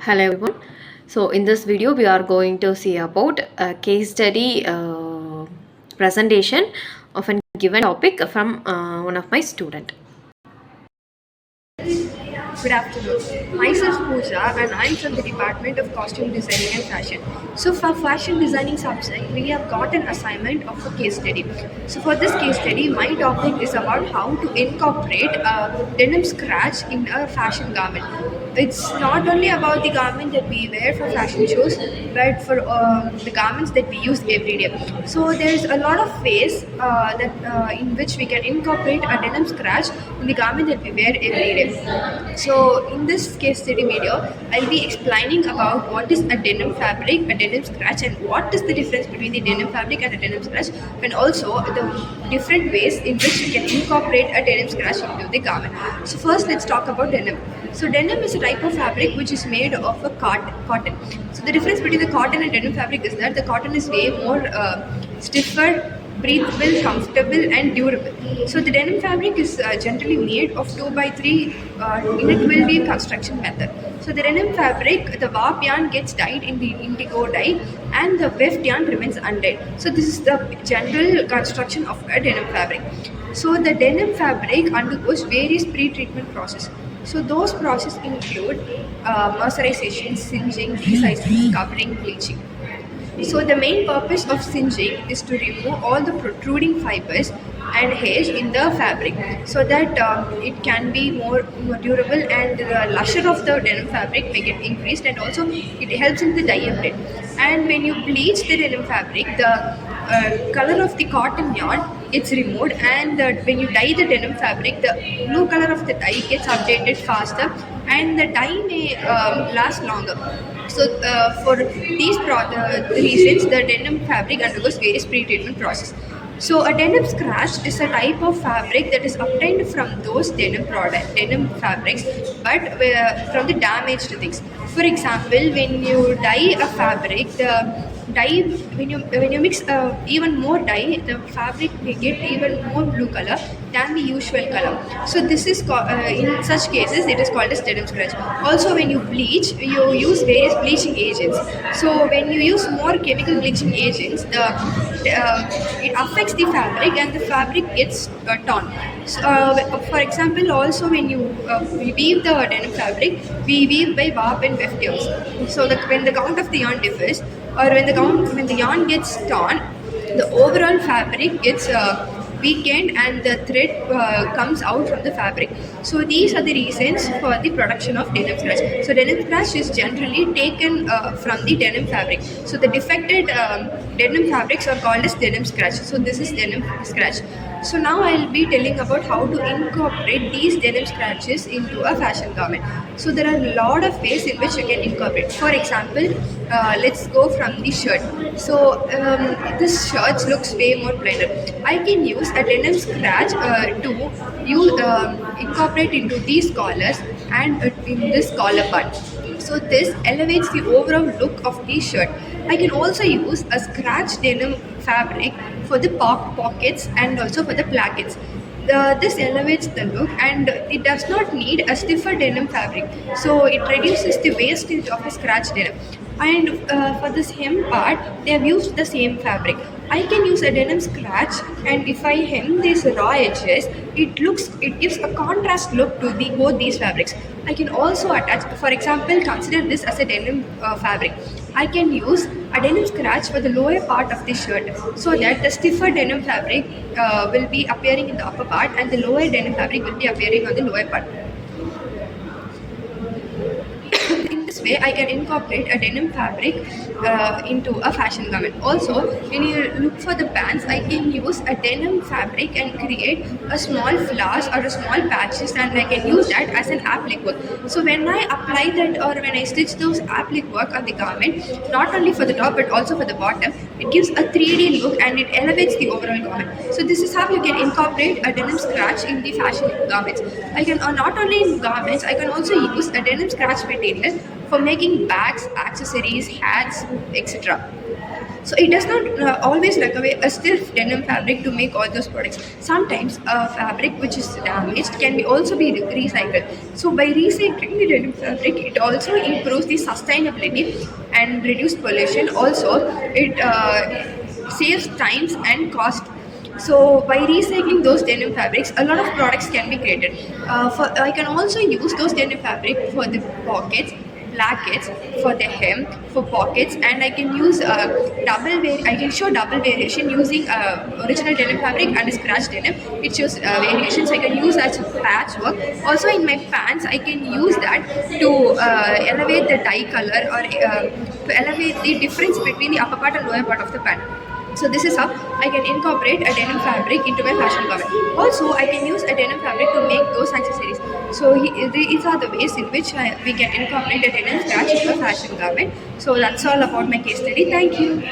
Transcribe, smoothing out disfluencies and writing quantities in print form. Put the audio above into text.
Hello everyone. So in this video we are going to see about a case study presentation of a given topic from one of my student. Good afternoon. Myself Pooja and I'm from the Department of Costume Designing and Fashion. So for fashion designing subject, we have got an assignment of a case study. So for this case study, my topic is about how to incorporate a denim scratch in a fashion garment. It's not only about the garment that we wear for fashion shows, but for the garments that we use every day. So there's a lot of ways in which we can incorporate a denim scratch in the garment that we wear every day. So in this case study video, I'll be explaining about what is a denim fabric, a denim scratch, and what is the difference between the denim fabric and a denim scratch, and also the different ways in which you can incorporate a denim scratch into the garment. So first, let's talk about denim. So denim is a type of fabric which is made of a cotton. So the difference between the cotton and denim fabric is that the cotton is way more stiffer, breathable, comfortable, and durable. So the denim fabric is generally made of 2x3 in a 12-weave construction method. So the denim fabric, the warp yarn gets dyed in the indigo dye, and the weft yarn remains undyed. So this is the general construction of a denim fabric. So the denim fabric undergoes various pre-treatment processes. So those processes include mercerization, singeing, resizing, covering, bleaching. So the main purpose of singeing is to remove all the protruding fibers and hairs in the fabric so that it can be more durable, and the lustre of the denim fabric may get increased, and also it helps in the dye update. And when you bleach the denim fabric, the color of the cotton yarn gets removed, and when you dye the denim fabric, the blue color of the dye gets updated faster, and the dye may last longer. So for these reasons, the denim fabric undergoes various pre-treatment process. So a denim scratch is a type of fabric that is obtained from those denim fabrics, but from the damaged things. For example, when you dye a fabric, the dye when you mix even more dye, the fabric may get even more blue color than the usual color. So this is in such cases it is called as denim scratch. Also, when you bleach, you use various bleaching agents. So when you use more chemical bleaching agents, it affects the fabric, and the fabric gets torn. So, for example, also when we weave the denim fabric, we weave by warp and weft yarns. So when the count of the yarn differs, or when the yarn gets torn, the overall fabric gets weakened, and the thread comes out from the fabric. So these are the reasons for the production of denim scratch. So denim scratch is generally taken from the denim fabric. So the defected denim fabrics are called as denim scratch. So this is denim scratch. So now I'll be telling about how to incorporate these denim scratches into a fashion garment. So there are a lot of ways in which you can incorporate. For example, let's go from the shirt. So this shirt looks way more plainer. I can use a denim scratch to incorporate into these collars and in this collar part. So this elevates the overall look of the shirt. I can also use a scratch denim fabric for the pockets and also for the plackets. This elevates the look, and it does not need a stiffer denim fabric, so it reduces the wastage of a scratch denim. And for this hem part, they have used the same fabric. I can use a denim scratch, and if I hem these raw edges, it gives a contrast look to both these fabrics. I can also attach, for example, consider this as a denim fabric. I can use a denim scratch for the lower part of the shirt, so that the stiffer denim fabric will be appearing in the upper part, and the lower denim fabric will be appearing on the lower part. In this way, I can incorporate a denim fabric into a fashion garment. Also, when you look for the pants, I can use a denim fabric and create a small flowers or a small patches, and I can use that as an applique work. So when I apply that, or when I stitch those applique work on the garment, not only for the top but also for the bottom, it gives a 3D look, and it elevates the overall garment. So this is how you can incorporate a denim scratch in the fashion garments. I can not only in garments, I can also use a denim scratch material for making bags, accessories, hats, etc. So it does not always require a stiff denim fabric to make all those products. Sometimes a fabric which is damaged can be also be recycled. So by recycling the denim fabric, it also improves the sustainability and reduce pollution. Also, it saves times and cost. So by recycling those denim fabrics, a lot of products can be created. I can also use those denim fabric for the pockets, blankets, for the hem, for pockets, and I can use I can show double variation using original denim fabric and a scratch denim. It shows variations. I can use as patchwork. Also in my pants, I can use that to elevate the dye color or to elevate the difference between the upper part and lower part of the pant. So this is how I can incorporate a denim fabric into my fashion garment. Also, I can use a denim fabric to make those accessories. So these are the ways in which we can incorporate a denim scratch into a fashion garment. So that's all about my case study. Thank you.